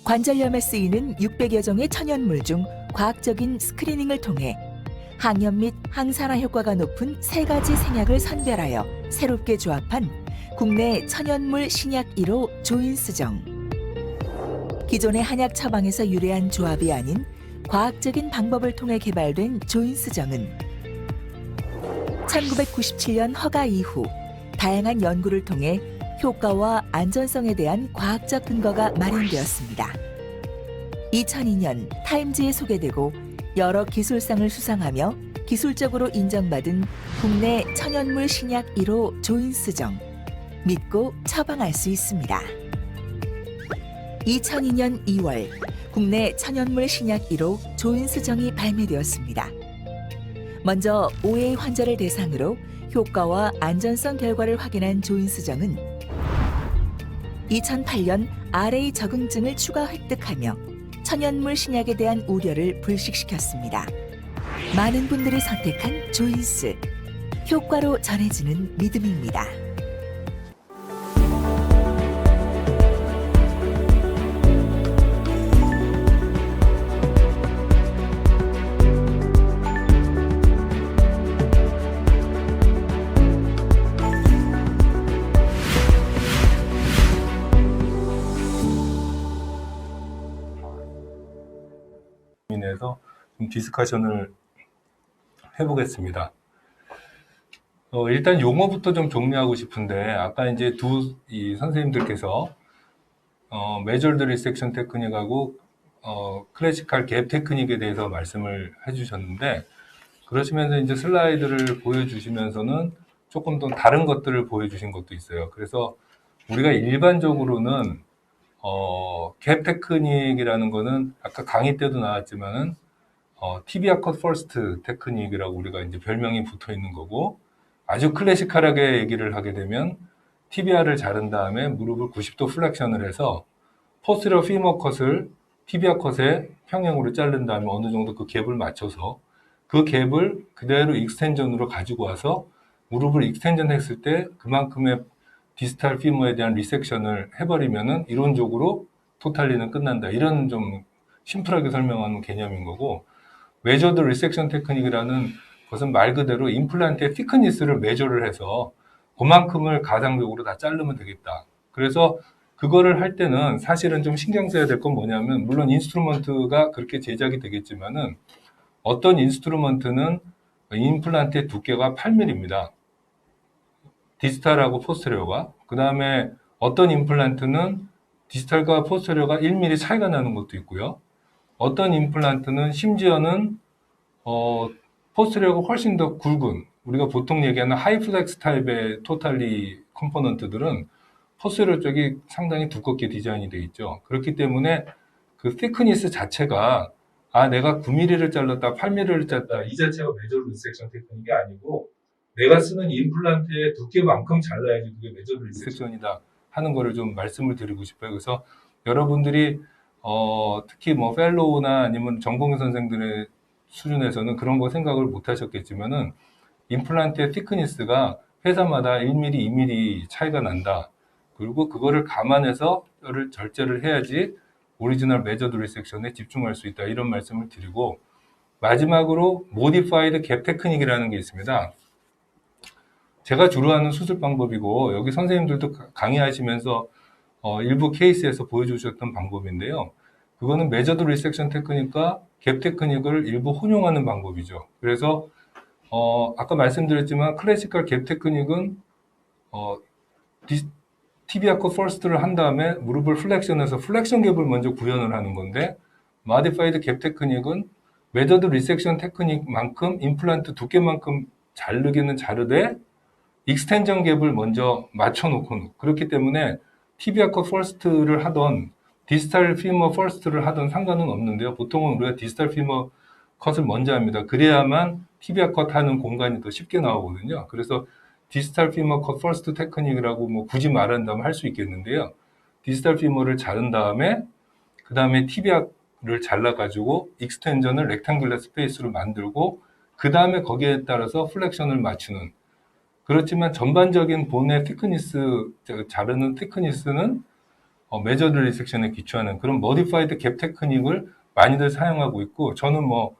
관절염에 쓰이는 600여 종의 천연물 중 과학적인 스크리닝을 통해 항염 및 항산화 효과가 높은 3가지 생약을 선별하여 새롭게 조합한 국내 천연물 신약 1호 조인스정. 기존의 한약 처방에서 유래한 조합이 아닌 과학적인 방법을 통해 개발된 조인스정은 1997년 허가 이후 다양한 연구를 통해 효과와 안전성에 대한 과학적 근거가 마련되었습니다. 2002년 타임즈에 소개되고 여러 기술상을 수상하며 기술적으로 인정받은 국내 천연물 신약 1호 조인스정. 믿고 처방할 수 있습니다. 2002년 2월 국내 천연물 신약 1호 조인스정이 발매되었습니다. 먼저 5회 환자를 대상으로 효과와 안전성 결과를 확인한 조인스정은 2008년 RA 적응증을 추가 획득하며 천연물 신약에 대한 우려를 불식시켰습니다. 많은 분들이 선택한 조인스, 효과로 전해지는 믿음입니다. 에서 좀 디스커션을 해보겠습니다. 일단 용어부터 좀 정리하고 싶은데 아까 이제 이 선생님들께서 메저드 리섹션 테크닉하고 클래시컬 갭 테크닉에 대해서 말씀을 해주셨는데 그러시면서 이제 슬라이드를 보여주시면서는 조금 더 다른 것들을 보여주신 것도 있어요. 그래서 우리가 일반적으로는 갭 테크닉이라는 거는 아까 강의 때도 나왔지만은 티비아 컷 퍼스트 테크닉이라고 우리가 이제 별명이 붙어 있는 거고 아주 클래시컬하게 얘기를 하게 되면 티비아를 자른 다음에 무릎을 90도 플렉션을 해서 포스terior 피머 컷을 티비아 컷에 평행으로 자른 다음에 어느 정도 그 갭을 맞춰서 그 갭을 그대로 익스텐전으로 가지고 와서 무릎을 익스텐전 했을 때 그만큼의 디스탈 피머에 대한 리섹션을 해버리면은 이론적으로 토탈리는 끝난다. 이런 좀 심플하게 설명하는 개념인 거고 메저드 리섹션 테크닉이라는 것은 말 그대로 임플란트의 thickness를 메저를 해서 그만큼을 가상적으로 다 자르면 되겠다. 그래서 그거를 할 때는 사실은 좀 신경 써야 될 건 뭐냐면 물론 인스트루먼트가 그렇게 제작이 되겠지만은 어떤 인스트루먼트는 임플란트의 두께가 8mm입니다. 디스탈하고 포스테리어가. 그 다음에 어떤 임플란트는 디스탈과 포스테리어가 1mm 차이가 나는 것도 있고요. 어떤 임플란트는 심지어는 포스테리어가 훨씬 더 굵은 우리가 보통 얘기하는 하이플렉스 타입의 토탈리 컴포넌트들은 포스테리어 쪽이 상당히 두껍게 디자인이 되어 있죠. 그렇기 때문에 그 thickness 자체가 내가 9mm를 잘랐다, 8mm를 잘랐다 이 자체가 메저드 리섹션 테크닉이 아니고 내가 쓰는 임플란트의 두께만큼 잘라야지 그게 메저드 리섹션이다 하는 거를 좀 말씀을 드리고 싶어요. 그래서 여러분들이 특히 뭐 펠로우나 아니면 전공 선생들의 수준에서는 그런 거 생각을 못 하셨겠지만은 임플란트의 thickness가 회사마다 1mm, 2mm 차이가 난다. 그리고 그거를 감안해서 절제를 해야지 오리지널 메저드 리섹션에 집중할 수 있다. 이런 말씀을 드리고 마지막으로 모디파이드 갭 테크닉이라는 게 있습니다. 제가 주로 하는 수술 방법이고 여기 선생님들도 강의하시면서 일부 케이스에서 보여주셨던 방법인데요. 그거는 메저드 리섹션 테크닉과 갭 테크닉을 일부 혼용하는 방법이죠. 그래서 아까 말씀드렸지만 클래시컬 갭 테크닉은 티비아 컷 퍼스트를 한 다음에 무릎을 플렉션해서 플렉션 갭을 먼저 구현을 하는 건데 마디파이드 갭 테크닉은 메저드 리섹션 테크닉만큼 임플란트 두께만큼 자르기는 자르되 익스텐전 갭을 먼저 맞춰놓고 그렇기 때문에 티비아 컷 퍼스트를 하던 디스탈 피머 퍼스트를 하던 상관은 없는데요. 보통은 우리가 디스탈 피머 컷을 먼저 합니다. 그래야만 티비아 컷 하는 공간이 더 쉽게 나오거든요. 그래서 디스탈 피머 컷 퍼스트 테크닉이라고 뭐 굳이 말한다면 할 수 있겠는데요. 디스탈 피머를 자른 다음에 그 다음에 티비아를 잘라가지고 익스텐전을 렉탱글러 스페이스로 만들고 그 다음에 거기에 따라서 플렉션을 맞추는 그렇지만 전반적인 본의 티크니스, 자르는 티크니스는 메저드 리섹션에 기초하는 그런 머디파이드 갭 테크닉을 많이들 사용하고 있고, 저는 뭐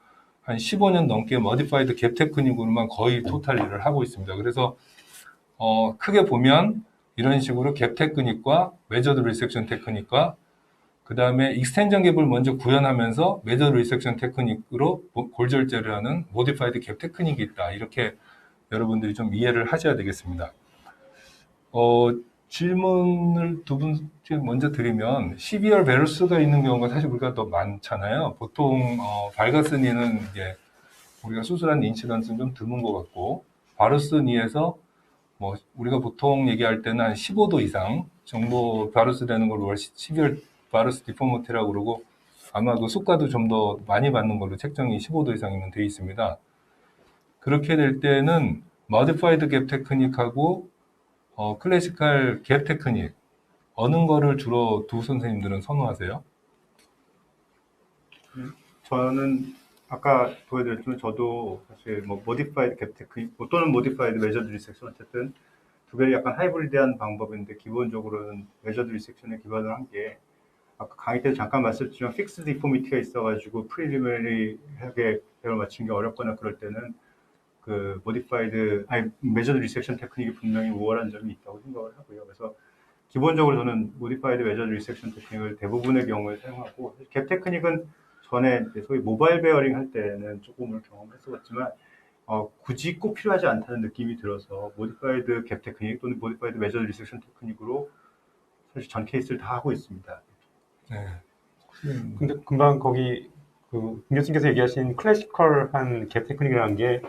한 15년 넘게 머디파이드 갭 테크닉으로만 거의 토탈리를 하고 있습니다. 그래서 크게 보면 이런 식으로 갭 테크닉과 메저드 리섹션 테크닉과 그 다음에 익스텐전 갭을 먼저 구현하면서 메저드 리섹션 테크닉으로 골절제를 하는 모디파이드 갭 테크닉이 있다. 이렇게 여러분들이 좀 이해를 하셔야 되겠습니다. 질문을 두 분께 먼저 드리면 12월 베루스가 있는 경우가 사실 우리가 더 많잖아요. 보통 발가스니는 이제 우리가 수술한 인치던스는 좀 드문 것 같고, 바루스니에서 뭐 우리가 보통 얘기할 때는 한 15도 이상 정도 바루스 되는 걸 12월 바루스 디포머티라고 그러고, 아마 그 수가도 좀 더 많이 받는 걸로 책정이 15도 이상이면 되어 있습니다. 그렇게 될 때는 머디파이드 갭 테크닉하고 클래시컬 갭 테크닉 어느 거를 주로 두 선생님들은 선호하세요? 저는 아까 보여드렸지만 저도 사실 뭐 모디파이드 갭 테크닉 또는 모디파이드 메저드 리섹션, 어쨌든 두 개를 약간 하이브리드한 방법인데 기본적으로는 메저드 리섹션에 기반을 한 게, 아까 강의 때 잠깐 말씀드렸지만 픽스 디포미티가 있어가지고 프리리미너리하게 배열 맞추는 게 어렵거나 그럴 때는 그 메저드 리섹션 테크닉이 분명히 우월한 점이 있다고 생각을 하고요. 그래서 기본적으로 저는 모디파이드 메저드 리섹션 테크닉을 대부분의 경우에 사용하고, 갭 테크닉은 전에 소위 모바일 베어링 할 때는 조금을 경험했었지만 굳이 꼭 필요하지 않다는 느낌이 들어서 모디파이드 갭 테크닉 또는 모디파이드 메저드 리섹션 테크닉으로 사실 전 케이스를 다 하고 있습니다. 네. 근데 금방 거기 그 교수님께서 얘기하신 클래시컬한 갭 테크닉이라는 게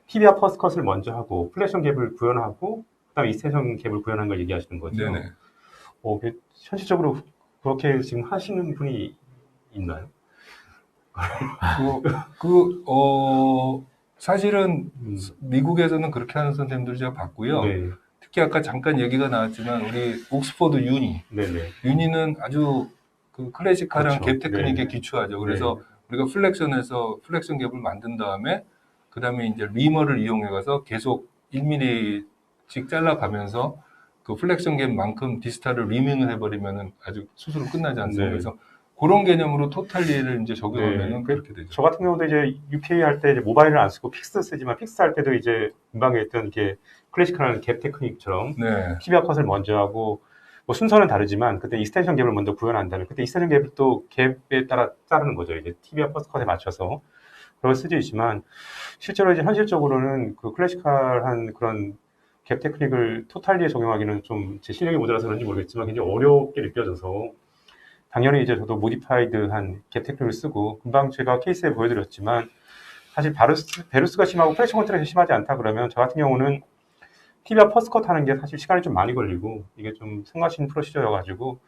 티비아 퍼스컷을 먼저 하고 플렉션 갭을 구현하고 그다음에 익스텐션 갭을 구현하는 걸 얘기하시는 거죠. 네네. 현실적으로 그렇게 지금 하시는 분이 있나요? 사실은 미국에서는 그렇게 하는 선생님들 제가 봤고요. 네. 특히 아까 잠깐 얘기가 나왔지만 우리 옥스퍼드 네네. 유니는 아주 그 클래식한 그렇죠. 갭 테크닉에 네. 기초하죠. 그래서 네. 우리가 플렉션에서 플렉션 갭을 만든 다음에 그 다음에 이제 리머를 이용해 가서 계속 1mm씩 잘라가면서 그 플렉션 갭만큼 디스탈을 리밍을 해버리면은 아주 수술은 끝나지 않습니다. 네. 그래서 그런 개념으로 토탈리를 이제 적용하면은 네. 그렇게 되죠. 저 같은 경우도 이제 UK 할 때 이제 모바일을 안 쓰고 픽스 쓰지만 픽스 할 때도 이제 금방 했던 이렇게 클래시컬한 갭 테크닉처럼 네. 티비아 컷을 먼저 하고 뭐 순서는 다르지만 그때 익스텐션 갭을 먼저 구현한 다음에 그때 익스텐션 갭을 또 갭에 따라 자르는 거죠. 이제 티비아 퍼스트 컷에 맞춰서 그럴 수도 있지만 실제로 이제 현실적으로는 그 클래시컬한 그런 갭 테크닉을 토탈리에 적용하기는 좀 제 실력이 모자라서 그런지 모르겠지만 굉장히 어렵게 느껴져서 당연히 이제 저도 모디파이드한 갭 테크닉을 쓰고 금방 제가 케이스에 보여드렸지만 사실 베루스가 심하고 프레셔 컨트롤이 심하지 않다 그러면 저 같은 경우는 티비아 퍼스컷 하는 게 사실 시간이 좀 많이 걸리고 이게 좀 성가신 프로시저여가지고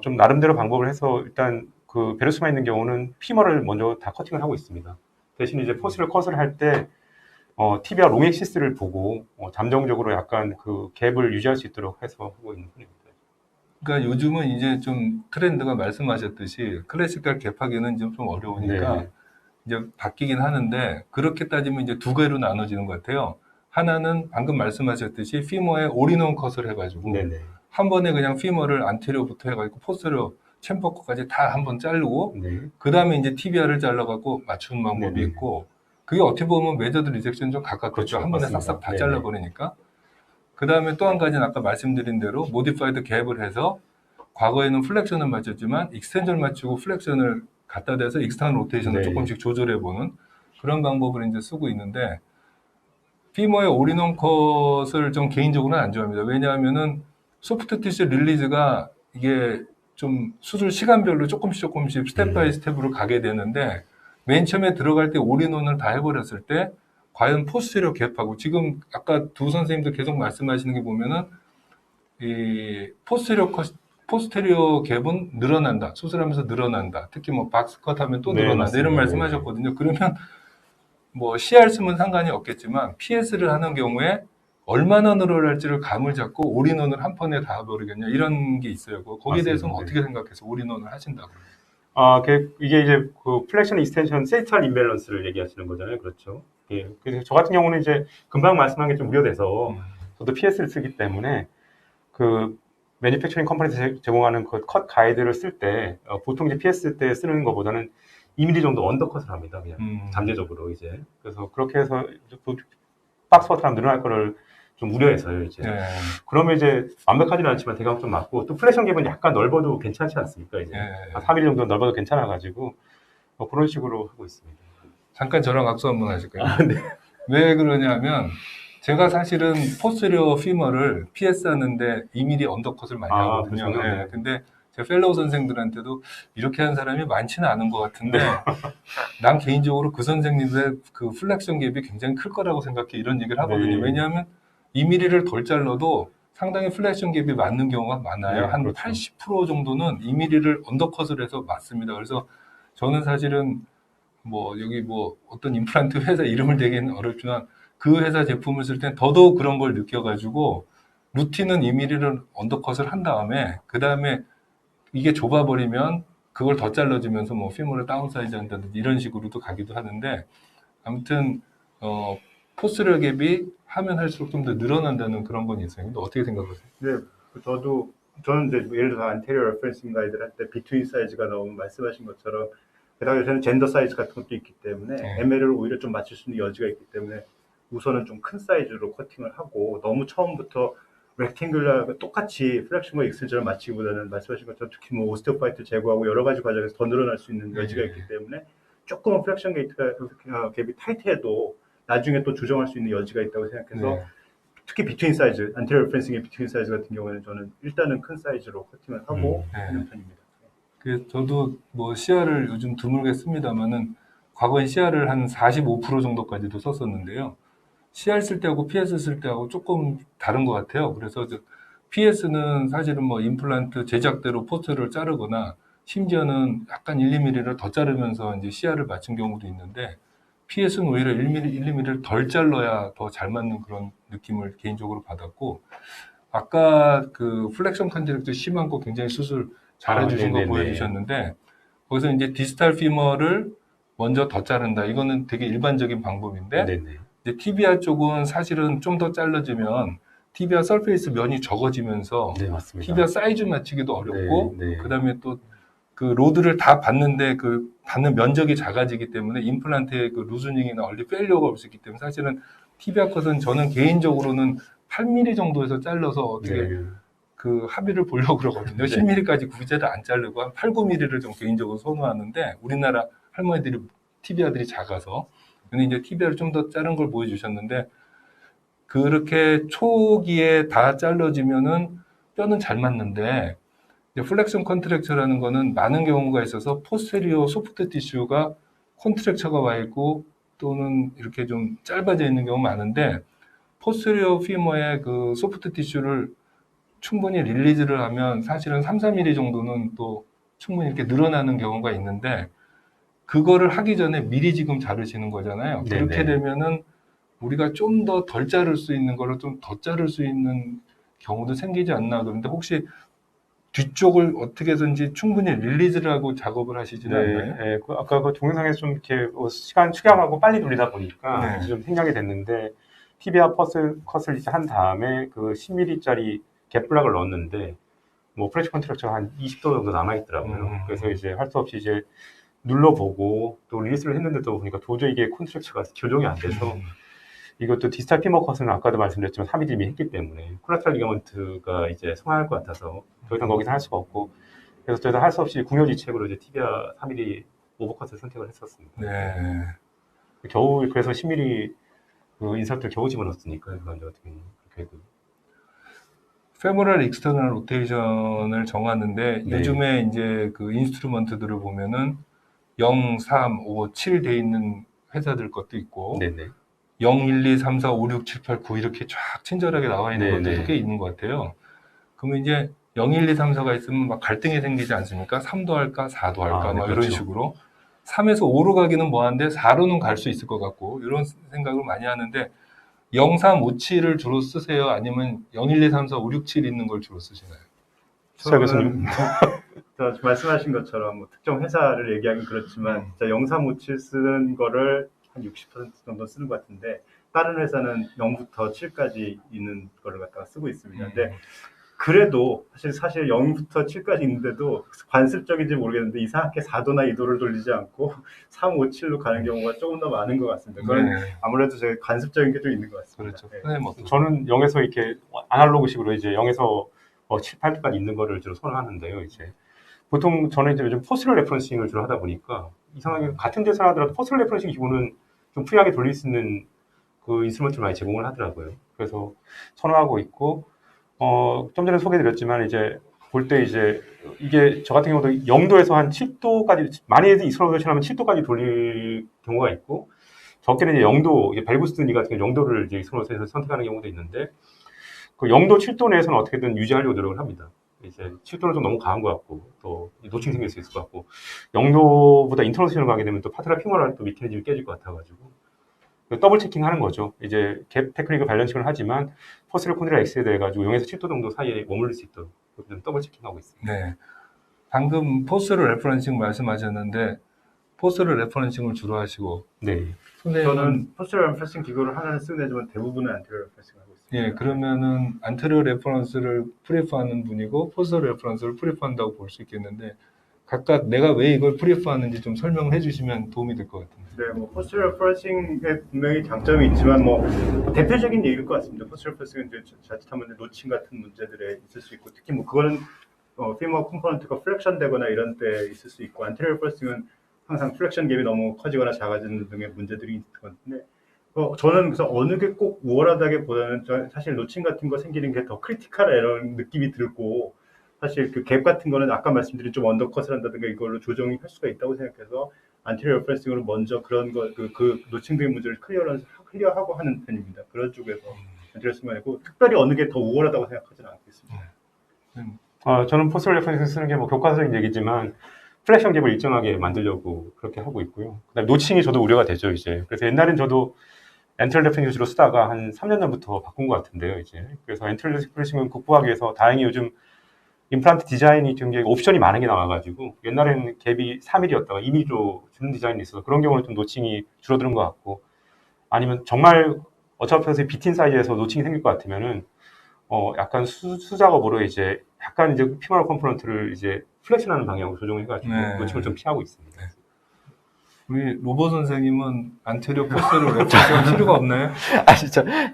좀 나름대로 방법을 해서 일단 그 베루스만 있는 경우는 피머를 먼저 다 커팅을 하고 있습니다. 대신 이제 포스를 컷을 할 때 티비아 롱액시스를 보고 잠정적으로 약간 그 갭을 유지할 수 있도록 해서 하고 있는 편입니다. 그러니까 요즘은 이제 좀 트렌드가 말씀하셨듯이 클래시컬 갭하기는 좀 어려우니까 네. 이제 바뀌긴 하는데, 그렇게 따지면 이제 두 개로 나눠지는 것 같아요. 하나는 방금 말씀하셨듯이 피머에 올인원 컷을 해가지고 네네. 한 번에 그냥 피머를 안테리어부터 해가지고 포스terior 챔버컷까지 다 한 번 자르고 네. 그 다음에 이제 티비아를 잘라갖고 맞추는 방법이 네네. 있고, 그게 어떻게 보면 메저드 리섹션 좀 가깝겠죠. 그렇죠. 한 번에 맞습니다. 싹싹 다 네네. 잘라버리니까. 그 다음에 또 한 가지는 아까 말씀드린 대로 모디파이드 갭을 해서 과거에는 플렉션을 맞췄지만 익스텐전을 맞추고 플렉션을 갖다 대서 익스턴 로테이션을 네. 조금씩 조절해보는 그런 방법을 이제 쓰고 있는데, 피머의 올인원 컷을 좀 개인적으로는 안 좋아합니다. 왜냐하면은 소프트 티슈 릴리즈가 이게 좀 수술 시간별로 조금씩 스텝 바이 스텝으로 가게 되는데, 맨 처음에 들어갈 때 올인원을 다 해버렸을 때 과연 포스테리어 갭하고, 지금 아까 두 선생님들 계속 말씀하시는 게 보면은 이 포스테리어 갭은 늘어난다. 수술하면서 늘어난다. 특히 뭐 박스컷 하면 또 네, 늘어난다. 맞습니다. 이런 말씀하셨거든요. 그러면 뭐 CR 쓰면 상관이 없겠지만 PS를 하는 경우에 얼마나 늘어날지를 감을 잡고 올인원을 한 번에 다 버리겠냐, 이런 게 있어요. 거기에 맞습니다. 대해서는 네. 어떻게 생각해서 올인원을 하신다고? 이게 이제 그 플렉션 익스텐션 세이탈 임밸런스를 얘기하시는 거잖아요. 그렇죠. 예. 그래서 저 같은 경우는 이제 금방 말씀한 게 좀 우려돼서 저도 PS를 쓰기 때문에 그 매니팩처링 컴퍼니에서 제공하는 그 컷 가이드를 쓸 때 보통 이제 PS 때 쓰는 것보다는 2mm 정도 언더컷을 합니다. 그냥 잠재적으로 이제. 그래서 그렇게 해서 또 박스 커트랑 늘어날 거를 좀 우려해서요, 이제. 네. 그러면 이제 완벽하지는 않지만 대강 좀 맞고 또 플래션 갭은 약간 넓어도 괜찮지 않습니까? 이제 네. 한 3mm 정도 넓어도 괜찮아가지고 그런 식으로 하고 있습니다. 잠깐 저랑 악수 한번 하실까요? 네. 왜 그러냐면 제가 사실은 포스리어 피머를 PS 하는데 2mm 언더컷을 많이 하거든요. 그렇구나. 네. 근데 제 펠로우 선생들한테도 이렇게 하는 사람이 많지는 않은 것 같은데 난 개인적으로 그 선생님의 그 플렉션 갭이 굉장히 클 거라고 생각해 이런 얘기를 하거든요. 네. 왜냐하면 2mm를 덜 잘라도 상당히 플렉션 갭이 맞는 경우가 많아요. 네, 한 그렇죠. 80% 정도는 2mm를 언더컷을 해서 맞습니다. 그래서 저는 사실은 뭐 여기 뭐 어떤 임플란트 회사 이름을 대기는 어렵지만 그 회사 제품을 쓸 땐 더더욱 그런 걸 느껴가지고 루틴은 2mm를 언더컷을 한 다음에 그 다음에 이게 좁아버리면 그걸 더 잘라주면서 뭐 피머를 다운사이즈 한다든지 이런 식으로도 가기도 하는데 아무튼 포스리어 갭이 하면 할수록 좀 더 늘어난다는 그런 건 있어요. 근데 어떻게 생각하세요? 네, 저는 이제 예를 들어서 안테리어 레퍼런싱 가이드를 할 때 비트윈 사이즈가 너무 말씀하신 것처럼 게다가 요새는 젠더 사이즈 같은 것도 있기 때문에 네. ML을 오히려 좀 맞출 수 있는 여지가 있기 때문에 우선은 좀 큰 사이즈로 커팅을 하고 너무 처음부터 렉탱귤러 똑같이 플렉션과 익스텐션을 맞추기보다는 말씀하신 것처럼 특히 뭐 오스테오파이트 제거하고 여러 가지 과정에서 더 늘어날 수 있는 여지가 네. 있기 때문에 조금은 플렉션 갭이 타이트해도 나중에 또 조정할 수 있는 여지가 있다고 생각해서 네. 특히 비트윈 사이즈, 안테리어 레퍼런싱의 비트윈 사이즈 같은 경우에는 저는 일단은 큰 사이즈로 커팅을 하고 네. 하는 편입니다. 그 저도 뭐 시야를 요즘 드물게 씁니다만은 과거엔 시야를 한 45% 정도까지도 썼었는데요. CR 쓸 때하고 PS 쓸 때하고 조금 다른 것 같아요. 그래서 PS는 사실은 뭐 임플란트 제작대로 포트를 자르거나 심지어는 약간 1, 2mm를 더 자르면서 이제 CR을 맞춘 경우도 있는데 PS는 오히려 1mm를 덜 잘라야 더 잘 맞는 그런 느낌을 개인적으로 받았고 아까 그 플렉션 컨트랙트 심한 거 굉장히 수술 잘해주신 거 네네네. 보여주셨는데 거기서 이제 디스탈 피머를 먼저 더 자른다. 이거는 되게 일반적인 방법인데 네네. 이제 티비아 쪽은 사실은 좀 더 잘라주면 티비아 서페이스 면이 적어지면서 네, 맞습니다. 티비아 사이즈 맞추기도 어렵고 네, 네. 그다음에 또 그 로드를 다 받는데 그 받는 면적이 작아지기 때문에 임플란트의 그 루즈닝이나 얼리 페일리어가 올 수 있기 때문에 사실은 티비아 컷은 저는 개인적으로는 8mm 정도에서 잘라서 어떻게 네. 그 합의를 보려고 그러거든요. 네. 10mm까지 구제를 안 자르고 한 8, 9mm를 좀 개인적으로 선호하는데 우리나라 할머니들이 티비아들이 작아서 근데 이제 티비아를 좀 더 자른 걸 보여주셨는데 그렇게 초기에 다 잘라지면은 뼈는 잘 맞는데 이제 플렉션 컨트랙처라는 거는 많은 경우가 있어서 포스테리어 소프트 티슈가 콘트랙처가 와 있고 또는 이렇게 좀 짧아져 있는 경우 많은데 포스테리어 피머의 그 소프트 티슈를 충분히 릴리즈를 하면 사실은 3, 4mm 정도는 또 충분히 이렇게 늘어나는 경우가 있는데 그거를 하기 전에 미리 지금 자르시는 거잖아요. 네네. 그렇게 되면은 우리가 좀 더 덜 자를 수 있는 거를 좀 더 자를 수 있는 경우도 생기지 않나. 그런데 혹시 뒤쪽을 어떻게 해서든지 충분히 릴리즈를 하고 작업을 하시지는 않나요? 네, 아까 그 동영상에서 좀 이렇게 시간 축약하고 빨리 돌리다 보니까 네. 좀 생략이 됐는데 티비아 컷을 이제 한 다음에 그 10mm짜리 갭블락을 넣었는데 뭐 프레시 컨트랙처가 한 20도 정도 남아있더라고요. 그래서 이제 할 수 없이 이제 눌러보고 또 리리스를 했는데도 보니까 도저히 이게 컨트랙처가 교정이 안 돼서 이것도 디스탈 피머 컷은 아까도 말씀드렸지만 3mm 이미 했기 때문에 콜라테럴 리가먼트가 이제 성행할 것 같아서 더 이상 거기서 할 수가 없고 그래서 저희도 할 수 없이 궁여지책으로 이제 티비아 3mm 오버컷을 선택을 했었습니다. 네. 겨우 그래서 10mm 그 인서트를 겨우 집어넣었으니까 그 남자 같은 경우는 그렇게 했고요. 페모럴 익스터널 로테이션을 정하는데 네. 요즘에 이제 그 인스트루먼트들을 보면은 0, 3, 5, 7 돼 있는 회사들 것도 있고 네네. 0, 1, 2, 3, 4, 5, 6, 7, 8, 9 이렇게 쫙 친절하게 나와 있는 네, 것들도 네. 꽤 있는 것 같아요. 그러면 이제 0, 1, 2, 3, 4가 있으면 막 갈등이 생기지 않습니까? 3도 할까, 4도 할까, 네, 막 그렇죠. 이런 식으로. 3에서 5로 가기는 뭐한데 4로는 갈 수 있을 것 같고 이런 생각을 많이 하는데 0, 3, 5, 7을 주로 쓰세요? 아니면 0, 1, 2, 3, 4, 5, 6, 7 있는 걸 주로 쓰시나요? 수사 교수님. 말씀하신 것처럼 뭐 특정 회사를 얘기하긴 그렇지만 진짜 0357 쓰는 거를 한 60% 정도 쓰는 것 같은데 다른 회사는 0부터 7까지 있는 거를 갖다가 쓰고 있습니다. 근데 그래도 사실 0부터 7까지 있는데도 관습적인지 모르겠는데 이상하게 4도나 2도를 돌리지 않고 3, 5, 7로 가는 경우가 조금 더 많은 것 같습니다. 그건 네. 아무래도 제 관습적인 게 좀 있는 것 같습니다. 그렇죠. 네. 선생님 어떠세요? 저는 0에서 이렇게 아날로그식으로 이제 0에서 7, 8까지 있는 거를 주로 선호하는데요. 이제 보통 저는 이제 요즘 포스럴 레퍼런싱을 주로 하다 보니까 이상하게 같은 데서 하더라도 포스럴 레퍼런싱 기본은 좀 프리하게 돌릴 수 있는 그 인스트루먼트를 많이 제공을 하더라고요. 그래서 선호하고 있고 좀 전에 소개드렸지만 이제 볼 때 이제 이게 저 같은 경우도 0도에서 한 7도까지 많이 해서 이스로레이션 하면 7도까지 돌릴 경우가 있고 적게는 이제 0도 이게 밸브스니 같은 경우 0도를 이제 이스로레이션에서 선택하는 경우도 있는데 그 0도 7도 내에서는 어떻게든 유지하려고 노력을 합니다. 이제 7도는 좀 너무 강한 것 같고 또 노칭 생길 수 있을 것 같고 0도보다 인터너시를 가게 되면 또 파트라 피머랄 또 미케니즘이 깨질 것 같아가지고 더블 체킹하는 거죠. 이제 갭 테크닉을 발전식을 하지만 포스럴 코드라 X에 대해 가지고 0에서 7도 정도 사이에 머물릴 수 있도록 좀 더블 체킹하고 있습니다. 네. 방금 포스를 레퍼런싱 말씀하셨는데 포스를 레퍼런싱을 주로 하시고 네. 선생님은 저는 포스럴 레퍼런싱 기구를 하나는 쓰긴 하지만 대부분은 안테리어 레퍼런싱 하고 있습니다. 예, 그러면은 안테리어 레퍼런스를 프리프하는 분이고 포스터 레퍼런스를 프리프한다고 볼 수 있겠는데 각각 내가 왜 이걸 프리프하는지 좀 설명해 주시면 도움이 될 것 같은데. 네, 뭐 포스럴 레퍼런싱에 분명히 장점이 있지만 뭐 대표적인 얘기일 것 같습니다. 포스럴 레퍼런싱은 이제 자칫하면 노칭 같은 문제들에 있을 수 있고 특히 뭐 그거는 피머 컴포넌트가 플렉션 되거나 이런 때 있을 수 있고 안테리어 레퍼런싱은 항상 플렉션 갭이 너무 커지거나 작아지는 등의 문제들이 있거든요. 저는 그래서 어느 게 꼭 우월하다기보다는 사실 노칭 같은 거 생기는 게 더 크리티컬 이런 느낌이 들고 사실 그 갭 같은 거는 아까 말씀드린 좀 언더컷을 한다든가 이걸로 조정이 할 수가 있다고 생각해서 안테리어 레퍼런싱으로 먼저 그런 거 그 노칭적인 문제를 클리어하고 하는 편입니다. 그런 쪽에서 안테리어 레퍼런싱 아니고 특별히 어느 게 더 우월하다고 생각하지는 않겠습니다. 저는 포스럴 레퍼런싱 쓰는 게 뭐 교과서적인 얘기지만 플렉션 갭을 일정하게 만들려고 그렇게 하고 있고요. 그다음에 노칭이 저도 우려가 되죠, 이제. 그래서 옛날엔 저도 엔트럴 레퍼런싱 주로 쓰다가 한 3년 전부터 바꾼 것 같은데요, 이제. 그래서 엔트럴 레퍼런싱은 극복하기 위해서 다행히 요즘 임플란트 디자인이 좀 옵션이 많은 게 나와가지고 옛날에는 갭이 3mm였다가 2mm로 주는 디자인이 있어서 그런 경우는 좀 노칭이 줄어드는 것 같고 아니면 정말 어차피 비틴 사이즈에서 노칭이 생길 것 같으면은 약간 수작업으로 이제 약간 이제 피머럴 컴포넌트를 이제 플렉션하는 방향으로 조정해가지고 네. 노칭을 좀 피하고 있습니다. 우리 로보 선생님은 안테리어 포스를 레퍼런싱 필요가 없나요?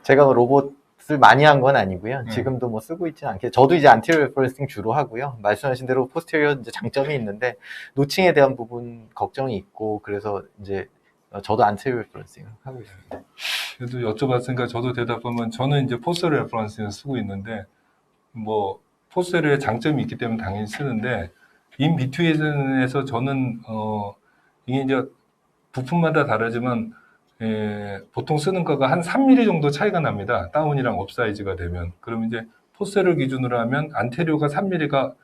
제가 뭐 로봇을 많이 한 건 아니고요. 네. 지금도 뭐 쓰고 있지는 않게. 저도 이제 안테리어 레퍼런싱 주로 하고요. 말씀하신 대로 포스테리어 이제 장점이 있는데 노칭에 대한 부분 걱정이 있고 그래서 이제 저도 안테리어 레퍼런싱 하고 있습니다. 그래도 여쭤봤으니까 저도 대답하면 저는 이제 포스터 레퍼런스를 쓰고 있는데 뭐 포스터의 장점이 있기 때문에 당연히 쓰는데 인 비트윈에서 저는 이게 이제 부품마다 다르지만 보통 쓰는 거가 한 3mm 정도 차이가 납니다. 다운이랑 업 사이즈가 되면. 그럼 이제 포스를 기준으로 하면 안테리오가 3mm가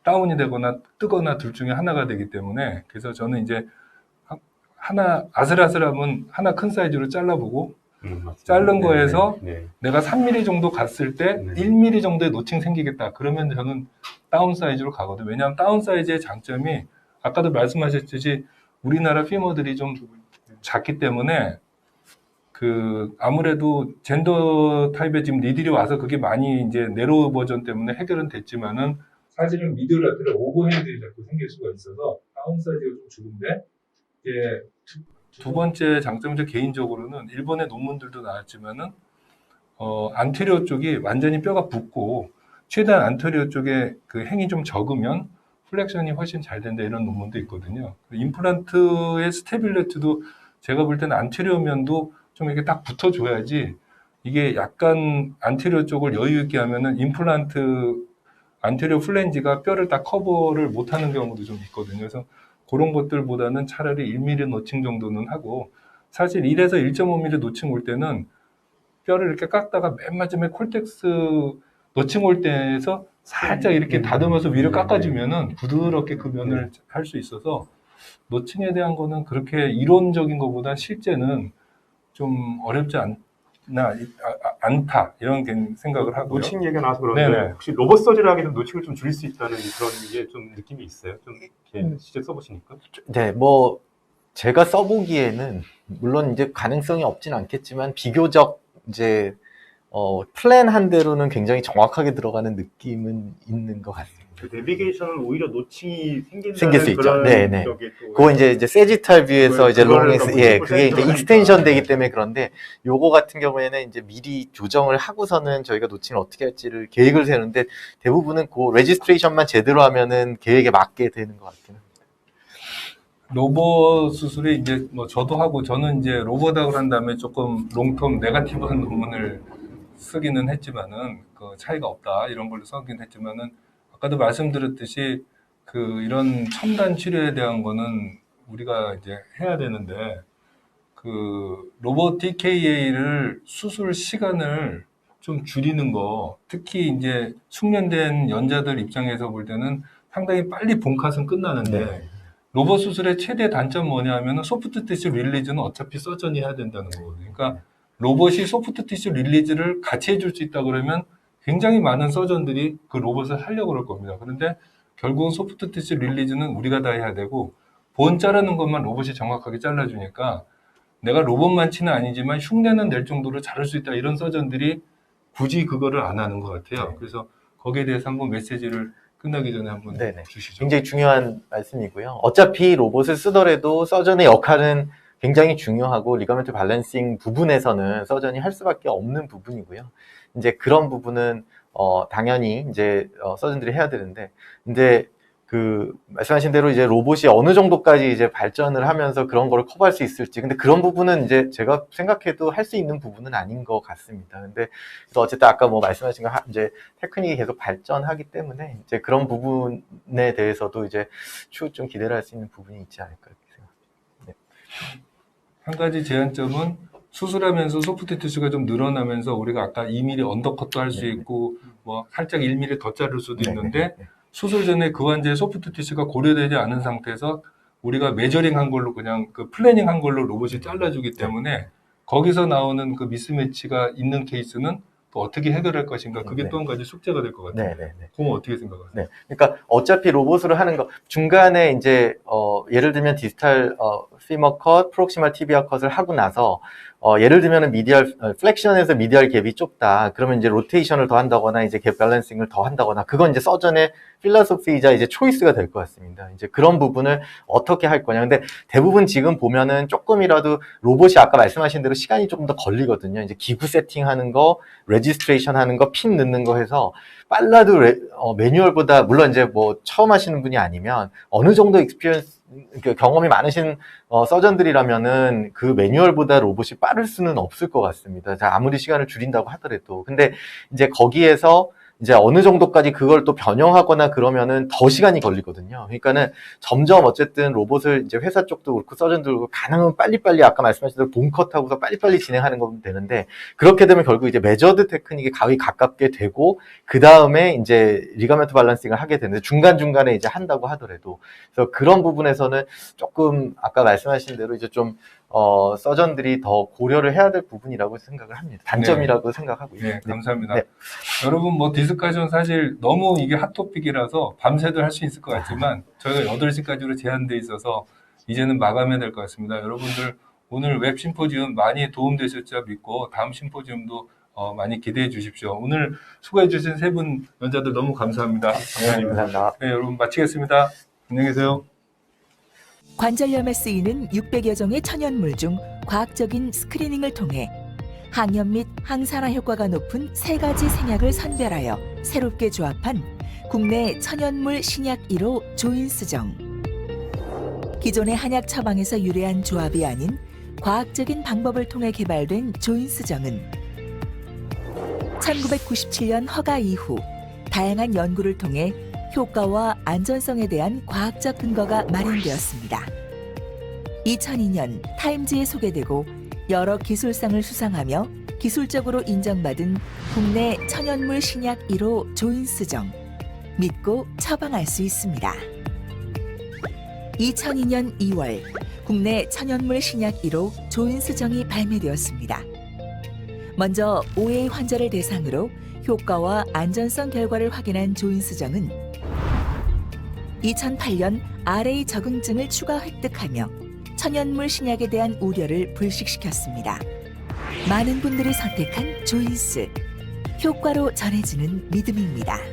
다운이 되거나 뜨거나 둘 중에 하나가 되기 때문에 그래서 저는 이제 하나 아슬아슬하면 하나 큰 사이즈로 잘라보고 맞습니다. 자른 거에서 네. 내가 3mm 정도 갔을 때 네. 1mm 정도의 노칭 생기겠다. 그러면 저는 다운 사이즈로 가거든요. 왜냐하면 다운 사이즈의 장점이 아까도 말씀하셨듯이 우리나라 피머들이 좀 작기 때문에 그 아무래도 젠더 타입에 지금 니들이 와서 그게 많이 이제 네로 버전 때문에 해결은 됐지만은 사실은 미들 라테럴 오버핸들이 자꾸 생길 수가 있어서 다운 사이즈가 좀 죽은데 이게 두 번째 장점이 개인적으로는 일본의 논문들도 나왔지만은 안테리어 쪽이 완전히 뼈가 붓고 최대한 안테리어 쪽에 그 행이 좀 적으면 플렉션이 훨씬 잘 된다 이런 논문도 있거든요. 임플란트의 스테빌리티도 제가 볼 때는 안테리어 면도 좀 이렇게 딱 붙어줘야지 이게 약간 안테리어 쪽을 여유 있게 하면은 임플란트 안테리어 플랜지가 뼈를 딱 커버를 못하는 경우도 좀 있거든요. 그래서 그런 것들보다는 차라리 1mm 노칭 정도는 하고 사실 1에서 1.5mm 노칭 올 때는 뼈를 이렇게 깎다가 맨 마지막에 콜텍스 노칭 올 때에서 살짝 이렇게 다듬어서 위로 깎아주면은 부드럽게 그 면을 할 수 있어서 노칭에 대한 거는 그렇게 이론적인 것보다 실제는 좀 어렵지 않다 이런 생각을 하고요. 노칭 얘기가 나와서 그런데 네네. 혹시 로봇 서지를 하게 되면 노칭을 좀 줄일 수 있다는 그런 게 좀 느낌이 있어요. 좀 이렇게 실제 써보시니까. 네, 뭐 제가 써보기에는 물론 이제 가능성이 없진 않겠지만 비교적 이제 플랜한 대로는 굉장히 정확하게 들어가는 느낌은 있는 것 같습니다. 그 내비게이션은 오히려 노칭이 생길 수 있죠. 그런 네네. 적이 또 그거 이제 세지탈 뷰에서 이제 그거를 롱, 너무 예, 그게 이제 센터로 익스텐션 하니까. 되기 때문에 그런데 요거 같은 경우에는 이제 미리 조정을 하고서는 저희가 노칭을 어떻게 할지를 계획을 세우는데 대부분은 그 레지스트레이션만 제대로 하면은 계획에 맞게 되는 것 같긴 합니다. 로봇 수술이 이제 뭐 저도 하고 저는 이제 로봇학을 한 다음에 조금 롱텀 네거티브한 논문을 쓰기는 했지만은 그 차이가 없다 이런 걸로 쓰긴 했지만은 아까도 말씀드렸듯이 그 이런 첨단 치료에 대한 거는 우리가 이제 해야 되는데 그 로봇 TKA를 수술 시간을 좀 줄이는 거 특히 이제 숙련된 연자들 입장에서 볼 때는 상당히 빨리 본컷은 끝나는데 네. 로봇 수술의 최대 단점 뭐냐 하면 소프트 티슈 릴리즈는 어차피 서전이 해야 된다는 거거든요. 그러니까 로봇이 소프트 티슈 릴리즈를 같이 해줄 수 있다 그러면 굉장히 많은 서전들이 그 로봇을 하려고 그럴 겁니다. 그런데 결국은 소프트 티슈 릴리즈는 우리가 다 해야 되고 본 자르는 것만 로봇이 정확하게 잘라주니까 내가 로봇만치는 아니지만 흉내는 낼 정도로 자를 수 있다 이런 서전들이 굳이 그거를 안 하는 것 같아요. 네. 그래서 거기에 대해서 한번 메시지를 끝나기 전에 한번 네네. 주시죠. 굉장히 중요한 말씀이고요. 어차피 로봇을 쓰더라도 서전의 역할은 굉장히 중요하고 리가멘트 밸런싱 부분에서는 서전이 할 수밖에 없는 부분이고요. 이제 그런 부분은 당연히 이제 서전들이 해야 되는데 이제 그 말씀하신 대로 이제 로봇이 어느 정도까지 이제 발전을 하면서 그런 거를 커버할 수 있을지 근데 그런 부분은 이제 제가 생각해도 할 수 있는 부분은 아닌 것 같습니다. 근데 그래서 어쨌든 아까 뭐 말씀하신 거 이제 테크닉이 계속 발전하기 때문에 이제 그런 부분에 대해서도 이제 추후 좀 기대를 할 수 있는 부분이 있지 않을까 이렇게 생각합니다. 한 가지 제한점은 수술하면서 소프트 티슈가 좀 늘어나면서 우리가 아까 2mm 언더컷도 할 수 있고 뭐 살짝 1mm 더 자를 수도 있는데 수술 전에 그 환자의 소프트 티슈가 고려되지 않은 상태에서 우리가 메저링 한 걸로 그냥 그 플래닝 한 걸로 로봇이 잘라주기 때문에 거기서 나오는 그 미스매치가 있는 케이스는 또 어떻게 해결할 것인가 그게 네. 또 한 가지 숙제가 될 것 같아요. 네네네. 그건 어떻게 생각하세요? 네. 그러니까 어차피 로봇으로 하는 거 중간에 이제 예를 들면 디스탈 피머 컷, 프록시멀 티비아 컷을 하고 나서 예를 들면 미디얼 플렉션에서 미디얼 갭이 좁다. 그러면 이제 로테이션을 더 한다거나 이제 갭 밸런싱을 더 한다거나 그건 이제 서전의 필로소피이자 이제 초이스가 될 것 같습니다. 이제 그런 부분을 어떻게 할 거냐. 근데 대부분 지금 보면은 조금이라도 로봇이 아까 말씀하신 대로 시간이 조금 더 걸리거든요. 이제 기구 세팅하는 거, 레지스트레이션 하는 거, 핀 넣는 거 해서 빨라도 매뉴얼보다 물론 이제 뭐 처음 하시는 분이 아니면 어느 정도 익스피리언스 경험이 많으신 서전들이라면은 그 매뉴얼보다 로봇이 빠를 수는 없을 것 같습니다. 자, 아무리 시간을 줄인다고 하더라도. 근데 이제 거기에서 이제 어느 정도까지 그걸 또 변형하거나 그러면은 더 시간이 걸리거든요. 그러니까는 점점 어쨌든 로봇을 이제 회사 쪽도 그렇고 서전도 그렇고 가능하면 빨리빨리 아까 말씀하신 대로 본컷하고서 빨리빨리 진행하는 거면 되는데 그렇게 되면 결국 이제 메저드 테크닉에 가위 가깝게 되고 그 다음에 이제 리가멘트 밸런싱을 하게 되는데 중간중간에 이제 한다고 하더라도 그래서 그런 부분에서는 조금 아까 말씀하신 대로 이제 좀 서전들이 더 고려를 해야 될 부분이라고 생각을 합니다. 단점이라고 생각하고요. 네, 감사합니다. 네. 여러분 뭐 디스커션 사실 너무 이게 핫토픽이라서 밤새도 할 수 있을 것 같지만 저희가 8시까지로 제한돼 있어서 이제는 마감해야 될 것 같습니다. 여러분들 오늘 웹 심포지움 많이 도움되셨죠 믿고 다음 심포지움도 많이 기대해 주십시오. 오늘 수고해 주신 세 분 연자들 너무 감사합니다. 네, 감사합니다. 네, 여러분 마치겠습니다. 안녕히 계세요. 관절염에 쓰이는 600여 종의 천연물 중 과학적인 스크리닝을 통해 항염 및 항산화 효과가 높은 3가지 생약을 선별하여 새롭게 조합한 국내 천연물 신약 1호 조인스정. 기존의 한약 처방에서 유래한 조합이 아닌 과학적인 방법을 통해 개발된 조인스정은 1997년 허가 이후 다양한 연구를 통해 효과와 안전성에 대한 과학적 근거가 마련되었습니다. 2002년 타임즈에 소개되고 여러 기술상을 수상하며 기술적으로 인정받은 국내 천연물 신약 1호 조인스정. 믿고 처방할 수 있습니다. 2002년 2월 국내 천연물 신약 1호 조인스정이 발매되었습니다. 먼저 5회 환자를 대상으로 효과와 안전성 결과를 확인한 조인스정은 2008년 RA 적응증을 추가 획득하며 천연물 신약에 대한 우려를 불식시켰습니다. 많은 분들이 선택한 조인스. 효과로 전해지는 믿음입니다.